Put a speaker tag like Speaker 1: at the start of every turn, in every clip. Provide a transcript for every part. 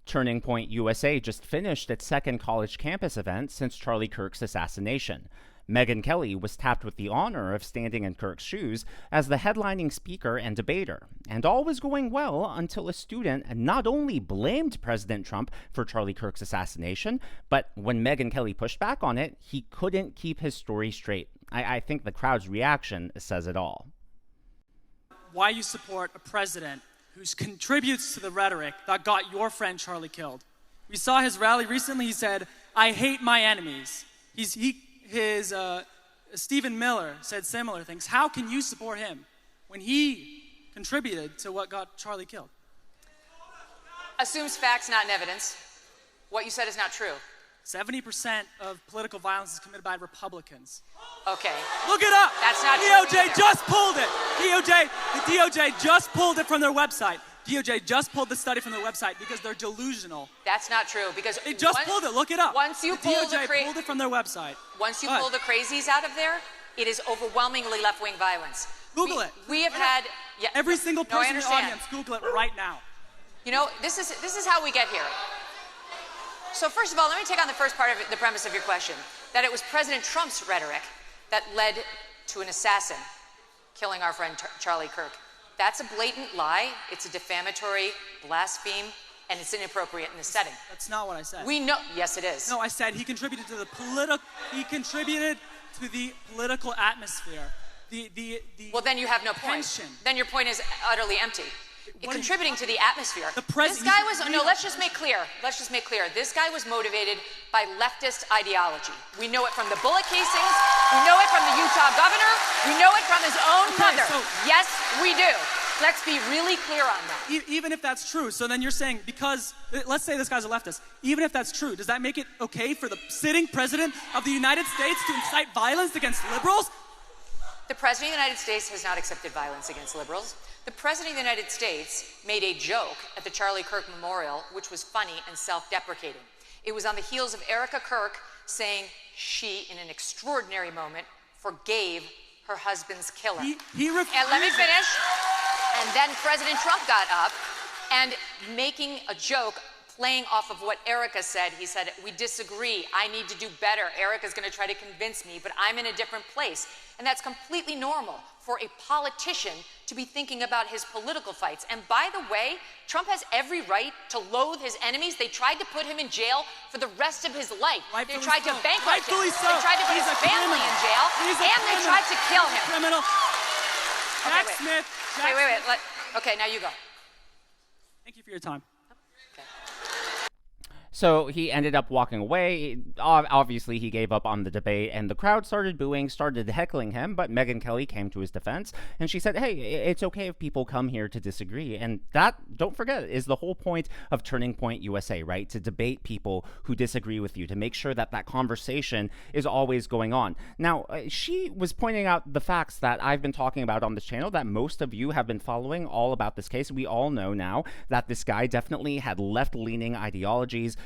Speaker 1: Turning Point USA just finished its second college campus event since Charlie Kirk's assassination. Megyn Kelly was tapped with the honor of standing in Kirk's shoes as the headlining speaker and debater. And all was going well until a student not only blamed President Trump for Charlie Kirk's assassination, but when Megyn Kelly pushed back on it, he couldn't keep his story straight. I think the crowd's reaction says it all.
Speaker 2: Why you support a president who contributes to the rhetoric that got your friend Charlie killed. We saw his rally recently. He said, "I hate my enemies." Stephen Miller said similar things. How can you support him when he contributed to what got Charlie killed?
Speaker 3: Assumes facts, not evidence. What you said is not true.
Speaker 2: 70% of political violence is committed by Republicans.
Speaker 3: Okay.
Speaker 2: Look it up.
Speaker 3: That's not true.
Speaker 2: DOJ just pulled it. The DOJ just pulled it from their website. DOJ just pulled the study from their website because they're delusional.
Speaker 3: That's not true because
Speaker 2: they just pulled it. Look it up.
Speaker 3: Once you pull
Speaker 2: DOJ pulled it from their website.
Speaker 3: Once you pull the crazies out of there, it is overwhelmingly left-wing violence.
Speaker 2: Google it.
Speaker 3: We have had
Speaker 2: every single person in the audience. Google it right now.
Speaker 3: You know, this is how we get here. So first of all, let me take on the first part of the premise of your question, that it was President Trump's rhetoric that led to an assassin killing our friend Charlie Kirk. That's a blatant lie. It's a defamatory blaspheme, and it's inappropriate in this setting.
Speaker 2: That's not what I said.
Speaker 3: We know. Yes, it is.
Speaker 2: No, I said he contributed to the political atmosphere.
Speaker 3: Well, then you have no point.
Speaker 2: Tension.
Speaker 3: Then your point is utterly empty. Contributing to the atmosphere.
Speaker 2: This
Speaker 3: guy was let's just make clear. This guy was motivated by leftist ideology. We know it from the bullet casings. We know it from the Utah governor. We know it from his own mother.
Speaker 2: So
Speaker 3: yes, we do. Let's be really clear on that.
Speaker 2: Even if that's true, so then you're saying because, let's say this guy's a leftist, even if that's true, does that make it okay for the sitting president of the United States to incite violence against liberals?
Speaker 3: The President of the United States has not accepted violence against liberals. The President of the United States made a joke at the Charlie Kirk Memorial, which was funny and self-deprecating. It was on the heels of Erica Kirk saying she, in an extraordinary moment, forgave her husband's killer. And let me finish. And then President Trump got up and making a joke, playing off of what Erica said. He said, "We disagree. I need to do better. Erica's going to try to convince me, but I'm in a different place." And that's completely normal for a politician to be thinking about his political fights. And by the way, Trump has every right to loathe his enemies. They tried to put him in jail for the rest of his life. They tried to bankrupt him. They tried to put his family in jail. And they tried to kill him.
Speaker 2: Criminal. Jack Smith.
Speaker 3: Wait. Okay, now you go.
Speaker 2: Thank you for your time.
Speaker 1: So he ended up walking away. Obviously, he gave up on the debate, and the crowd started booing, started heckling him, but Megyn Kelly came to his defense, and she said, hey, it's okay if people come here to disagree. And that, don't forget, is the whole point of Turning Point USA, right? To debate people who disagree with you, to make sure that that conversation is always going on. Now, she was pointing out the facts that I've been talking about on this channel, that most of you have been following all about this case. We all know now that this guy definitely had left-leaning ideologies.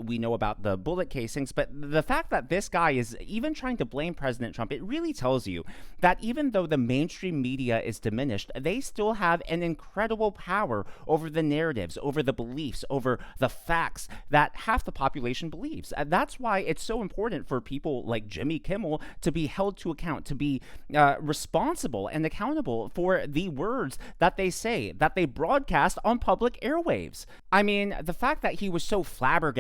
Speaker 1: We know about the bullet casings, but the fact that this guy is even trying to blame President Trump, it really tells you that even though the mainstream media is diminished, they still have an incredible power over the narratives, over the beliefs, over the facts that half the population believes. And that's why it's so important for people like Jimmy Kimmel to be held to account, to be responsible and accountable for the words that they say, that they broadcast on public airwaves. I mean, the fact that he was so flabbergasted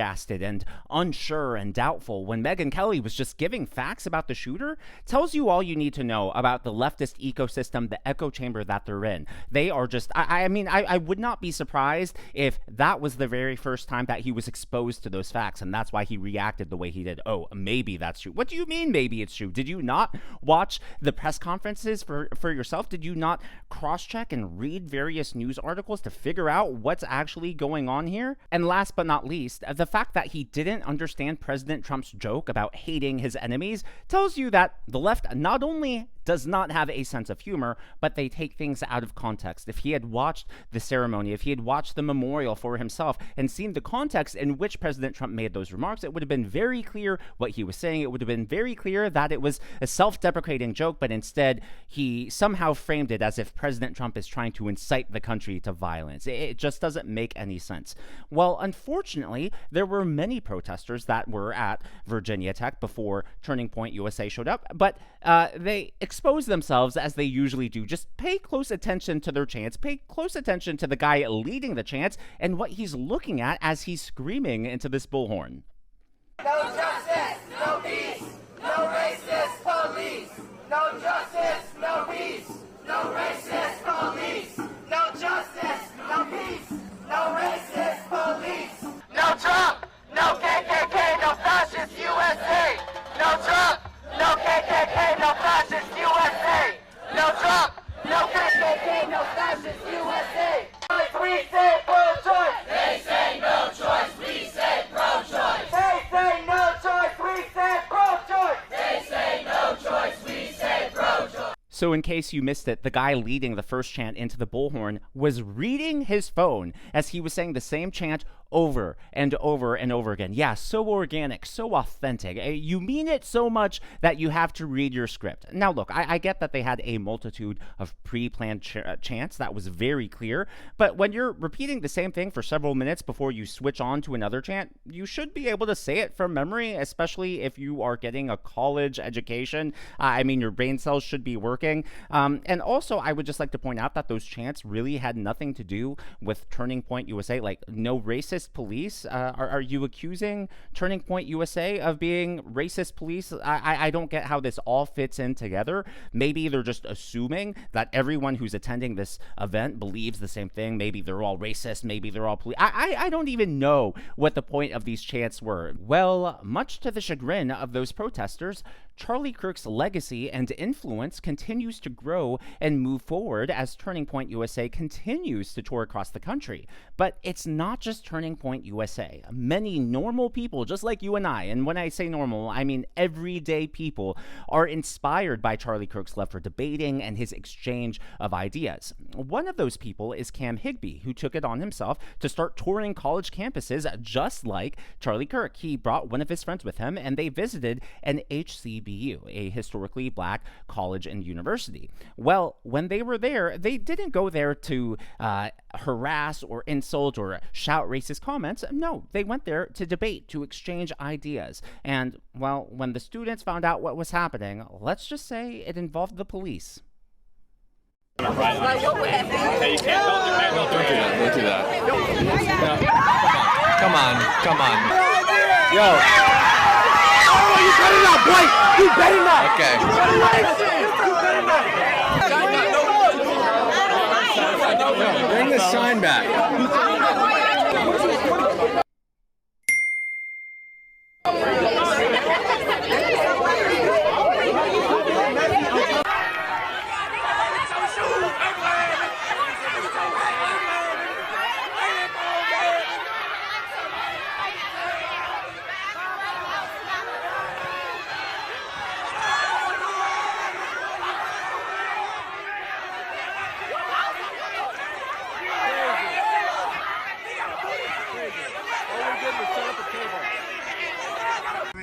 Speaker 1: and unsure and doubtful when Megyn Kelly was just giving facts about the shooter tells you all you need to know about the leftist ecosystem, the echo chamber that they're in. They are just, I mean, I would not be surprised if that was the very first time that he was exposed to those facts, and that's why he reacted the way he did. Oh, maybe that's true. What do you mean maybe it's true? Did you not watch the press conferences for yourself? Did you not cross-check and read various news articles to figure out what's actually going on here? And last but not least, the fact that he didn't understand President Trump's joke about hating his enemies tells you that the left not only does not have a sense of humor, but they take things out of context. If he had watched the ceremony, if he had watched the memorial for himself and seen the context in which President Trump made those remarks, it would have been very clear what he was saying. It would have been very clear that it was a self-deprecating joke, but instead he somehow framed it as if President Trump is trying to incite the country to violence. It just doesn't make any sense. Well, unfortunately, there were many protesters that were at Virginia Tech before Turning Point USA showed up, but they exposed themselves as they usually do. Just pay close attention to their chants, pay close attention to the guy leading the chants and what he's looking at as he's screaming into this bullhorn.
Speaker 4: No justice, no peace, no racist police. No justice, no peace, no racist police. No justice, no peace, no racist police. No Trump, no KKK, no fascist USA. No Trump, no KKK, no fascist USA. No Trump, no KKK, no fascist USA. We say pro-choice. They say no choice. We say pro-choice. They say no choice. We say pro-choice. They say no choice. We say pro-choice.
Speaker 1: So in case you missed it, the guy leading the first chant into the bullhorn was reading his phone as he was saying the same chant over and over and over again. Yeah, so organic, so authentic. You mean it so much that you have to read your script. Now, look, I get that they had a multitude of pre-planned chants. That was very clear. But when you're repeating the same thing for several minutes before you switch on to another chant, you should be able to say it from memory, especially if you are getting a college education. I mean, your brain cells should be working. And also, I would just like to point out that those chants really had nothing to do with Turning Point USA. Like, no racist police? Are you accusing Turning Point USA of being racist police? I don't get how this all fits in together. Maybe they're just assuming that everyone who's attending this event believes the same thing. Maybe they're all racist. Maybe they're all police. I don't even know what the point of these chants were. Well, much to the chagrin of those protesters, Charlie Kirk's legacy and influence continues to grow and move forward as Turning Point USA continues to tour across the country. But it's not just Turning Point USA. Many normal people, just like you and I, and when I say normal, I mean everyday people, are inspired by Charlie Kirk's love for debating and his exchange of ideas. One of those people is Cam Higby, who took it on himself to start touring college campuses just like Charlie Kirk. He brought one of his friends with him, and they visited an HBCU, a historically black college and university. Well, when they were there, they didn't go there to harass or insult or shout racist comments. No, they went there to debate, to exchange ideas. And, well, when the students found out what was happening, let's just say it involved the police.
Speaker 5: Like, what would that be? Hey, you can't don't do that. Come on. Yo.
Speaker 4: Oh, you better not, boy! You better not!
Speaker 5: Okay. Bring the sign back.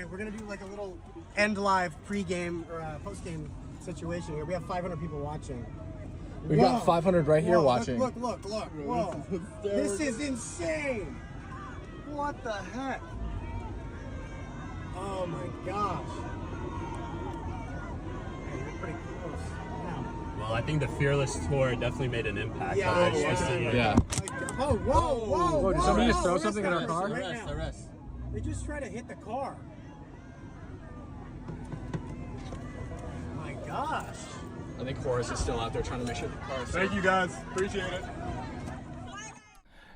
Speaker 6: We're gonna do like a little end live pre-game or post-game situation here. We have 500 people watching.
Speaker 5: We got 500 right here watching.
Speaker 6: Look. Whoa. This is insane. What the heck? Oh my gosh. Hey, you're pretty close. Wow.
Speaker 7: Well, I think the Fearless tour definitely made an impact.
Speaker 6: Yeah,
Speaker 7: on
Speaker 5: Yeah.
Speaker 6: Oh, whoa.
Speaker 5: Did somebody just throw something in our car?
Speaker 7: Arrest.
Speaker 6: They just tried to hit the car. My gosh.
Speaker 5: I think Horace is still out there trying to make sure the car is safe.
Speaker 7: Thank you guys. Appreciate it.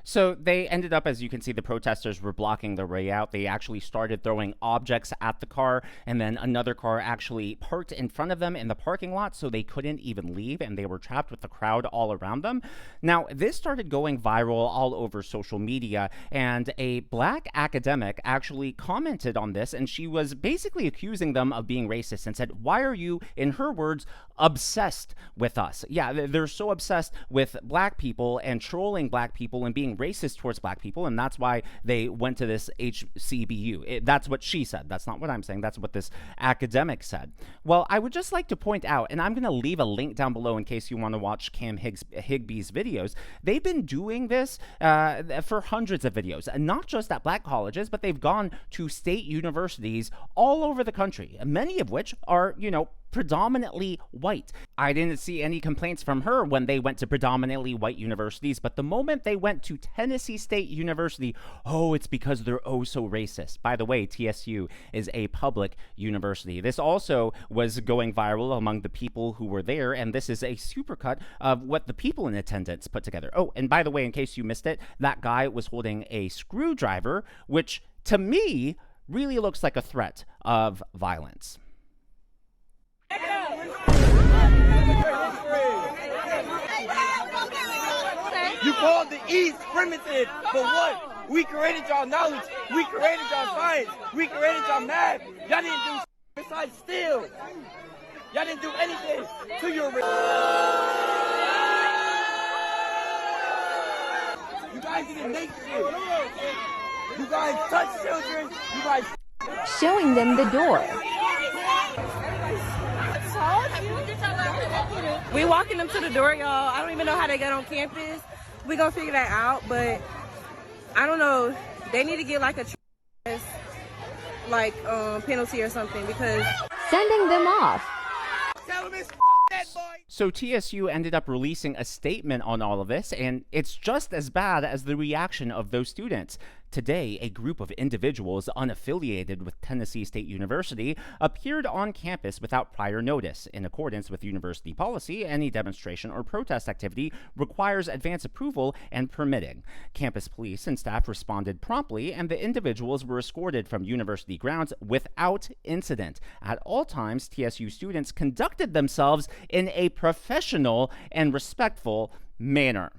Speaker 1: So they ended up, as you can see, the protesters were blocking their way out. They actually started throwing objects at the car, and then another car actually parked in front of them in the parking lot, so they couldn't even leave, and they were trapped with the crowd all around them. Now, this started going viral all over social media, and a black academic actually commented on this, and she was basically accusing them of being racist and said, "Why are you," in her words, obsessed with us. Yeah, they're so obsessed with black people and trolling black people and being racist towards black people, and that's why they went to this HCBU. That's what she said. That's not what I'm saying. That's what this academic said. Well, I would just like to point out, and I'm going to leave a link down below in case you want to watch Cam Higby's videos. They've been doing this for hundreds of videos, and not just at black colleges, but they've gone to state universities all over the country, many of which are, predominantly white. I didn't see any complaints from her when they went to predominantly white universities, but the moment they went to Tennessee State University, oh, it's because they're oh so racist. By the way, TSU is a public university. This also was going viral among the people who were there, and this is a supercut of what the people in attendance put together. Oh, and by the way, in case you missed it, that guy was holding a screwdriver, which to me really looks like a threat of violence.
Speaker 8: You called the East primitive, but what? We created y'all knowledge. We created y'all science. We created y'all math. Y'all didn't do besides steal. Y'all didn't do anything to your You guys didn't make shit. You guys touch children. You guys
Speaker 9: showing them the door.
Speaker 10: We walking them to the door, y'all. I don't even know how they got on campus. We gonna figure that out, but I don't know. They need to get like a penalty or something because
Speaker 9: sending them off.
Speaker 1: So TSU ended up releasing a statement on all of this, and it's just as bad as the reaction of those students. Today, a group of individuals unaffiliated with Tennessee State University appeared on campus without prior notice. In accordance with university policy, any demonstration or protest activity requires advance approval and permitting. Campus police and staff responded promptly, and the individuals were escorted from university grounds without incident. At all times, TSU students conducted themselves in a professional and respectful manner.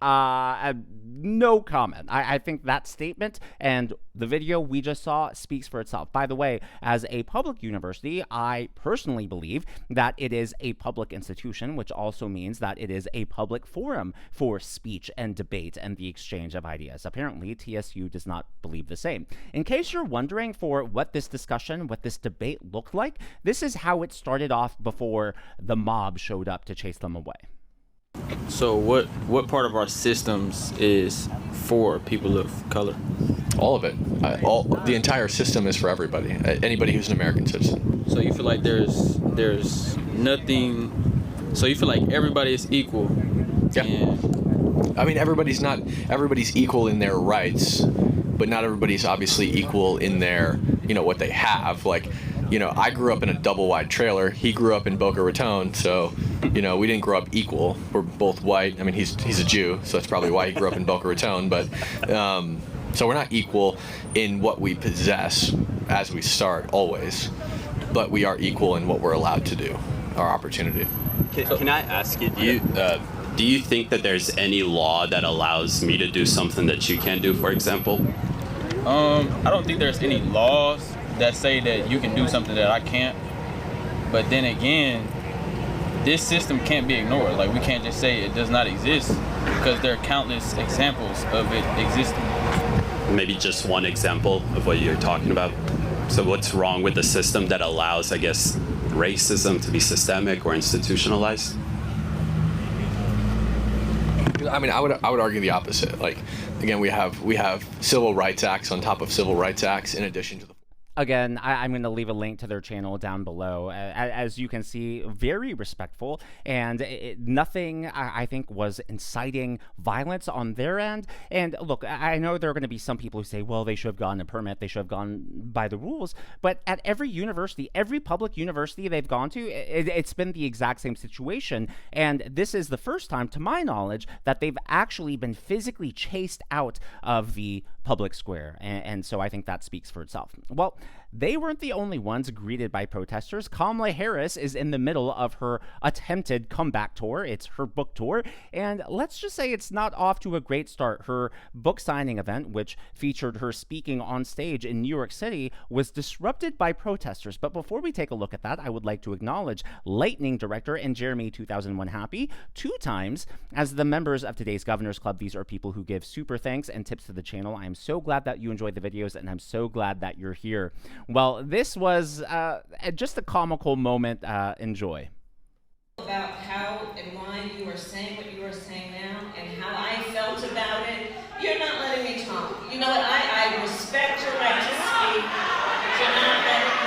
Speaker 1: No comment. I think that statement and the video we just saw speaks for itself. By the way, as a public university, I personally believe that it is a public institution, which also means that it is a public forum for speech and debate and the exchange of ideas. Apparently, TSU does not believe the same. In case you're wondering for what this discussion, what this debate looked like, this is how it started off before the mob showed up to chase them away.
Speaker 11: So what part of our systems is for people of color?
Speaker 12: All of it. The entire system is for everybody. Anybody who's an American citizen.
Speaker 11: So you feel like there's nothing. So you feel like everybody is equal.
Speaker 12: Yeah. I mean, everybody's equal in their rights, but not everybody's obviously equal in their, what they have. Like, I grew up in a double wide trailer. He grew up in Boca Raton, so, we didn't grow up equal. We're both white. I mean, he's a Jew, so that's probably why he grew up in Boca Raton. But so we're not equal in what we possess as we start always, but we are equal in what we're allowed to do, our opportunity.
Speaker 5: Can I ask you? Do you think that there's any law that allows me to do something that you can't do, for example?
Speaker 11: I don't think there's any laws that say that you can do something that I can't. But then again, this system can't be ignored. Like, we can't just say it does not exist because there are countless examples of it existing.
Speaker 5: Maybe just one example of what you're talking about. So what's wrong with the system that allows, I guess, racism to be systemic or institutionalized?
Speaker 12: I mean, I would argue the opposite. Like, again, we have civil rights acts on top of civil rights acts in addition to the...
Speaker 1: Again, I'm going to leave a link to their channel down below. As you can see, very respectful, and nothing, I think, was inciting violence on their end. And look, I know there are going to be some people who say, well, they should have gotten a permit, they should have gone by the rules. But at every university, every public university they've gone to, it's been the exact same situation. And this is the first time, to my knowledge, that they've actually been physically chased out of the public square. And so I think that speaks for itself. Well, they weren't the only ones greeted by protesters. Kamala Harris is in the middle of her attempted comeback tour. It's her book tour, and let's just say it's not off to a great start. Her book signing event, which featured her speaking on stage in New York City, was disrupted by protesters. But before we take a look at that, I would like to acknowledge Lightning Director and Jeremy 2001 Happy 2 times as the members of today's Governor's Club. These are people who give super thanks and tips to the channel. I'm so glad that you enjoyed the videos, and I'm so glad that you're here. Well, this was just a comical moment. Enjoy.
Speaker 13: About how and why you are saying what you are saying now and how I felt about it. You're not letting me talk. You know what? I respect your right to speak, but you're not letting me.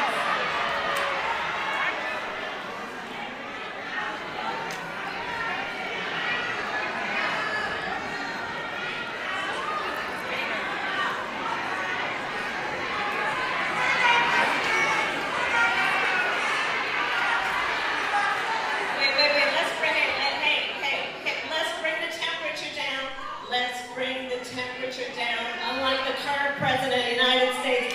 Speaker 13: President of the United States.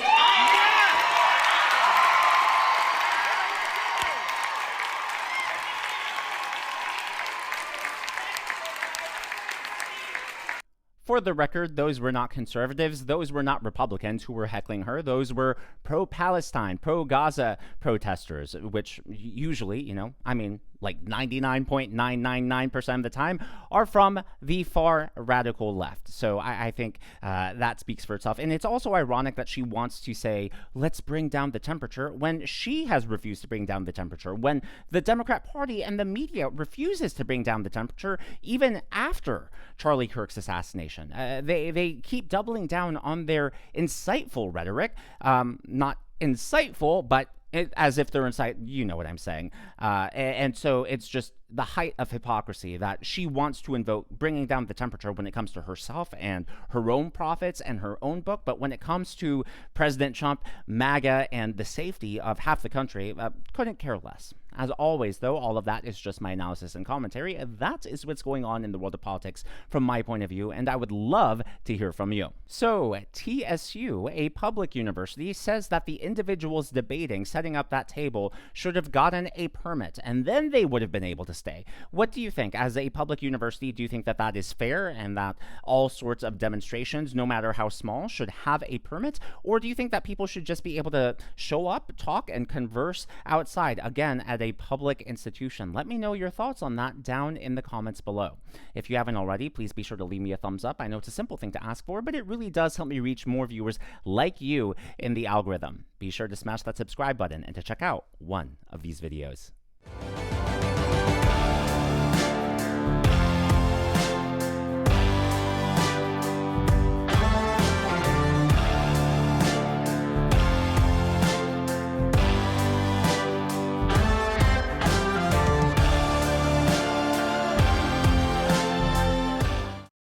Speaker 1: For the record, those were not conservatives, those were not Republicans who were heckling her, those were pro-Palestine, pro-Gaza protesters, which usually, you know, I mean, like 99.999% of the time, are from the far radical left. So I think that speaks for itself. And it's also ironic that she wants to say, let's bring down the temperature, when she has refused to bring down the temperature, when the Democrat Party and the media refuses to bring down the temperature even after Charlie Kirk's assassination. They keep doubling down on their insightful rhetoric. Not insightful, but as if they're inside, you know what I'm saying. And so it's just the height of hypocrisy that she wants to invoke bringing down the temperature when it comes to herself and her own profits and her own book. But when it comes to President Trump, MAGA, and the safety of half the country, couldn't care less. As always, though, all of that is just my analysis and commentary. That is what's going on in the world of politics from my point of view, and I would love to hear from you. So, TSU, a public university, says that the individuals debating setting up that table should have gotten a permit, and then they would have been able to stay. What do you think? As a public university, do you think that that is fair and that all sorts of demonstrations, no matter how small, should have a permit? Or do you think that people should just be able to show up, talk, and converse outside, again, at a public institution? Let me know your thoughts on that down in the comments below. If you haven't already, please be sure to leave me a thumbs up. I know it's a simple thing to ask for, but it really does help me reach more viewers like you in the algorithm. Be sure to smash that subscribe button and to check out one of these videos.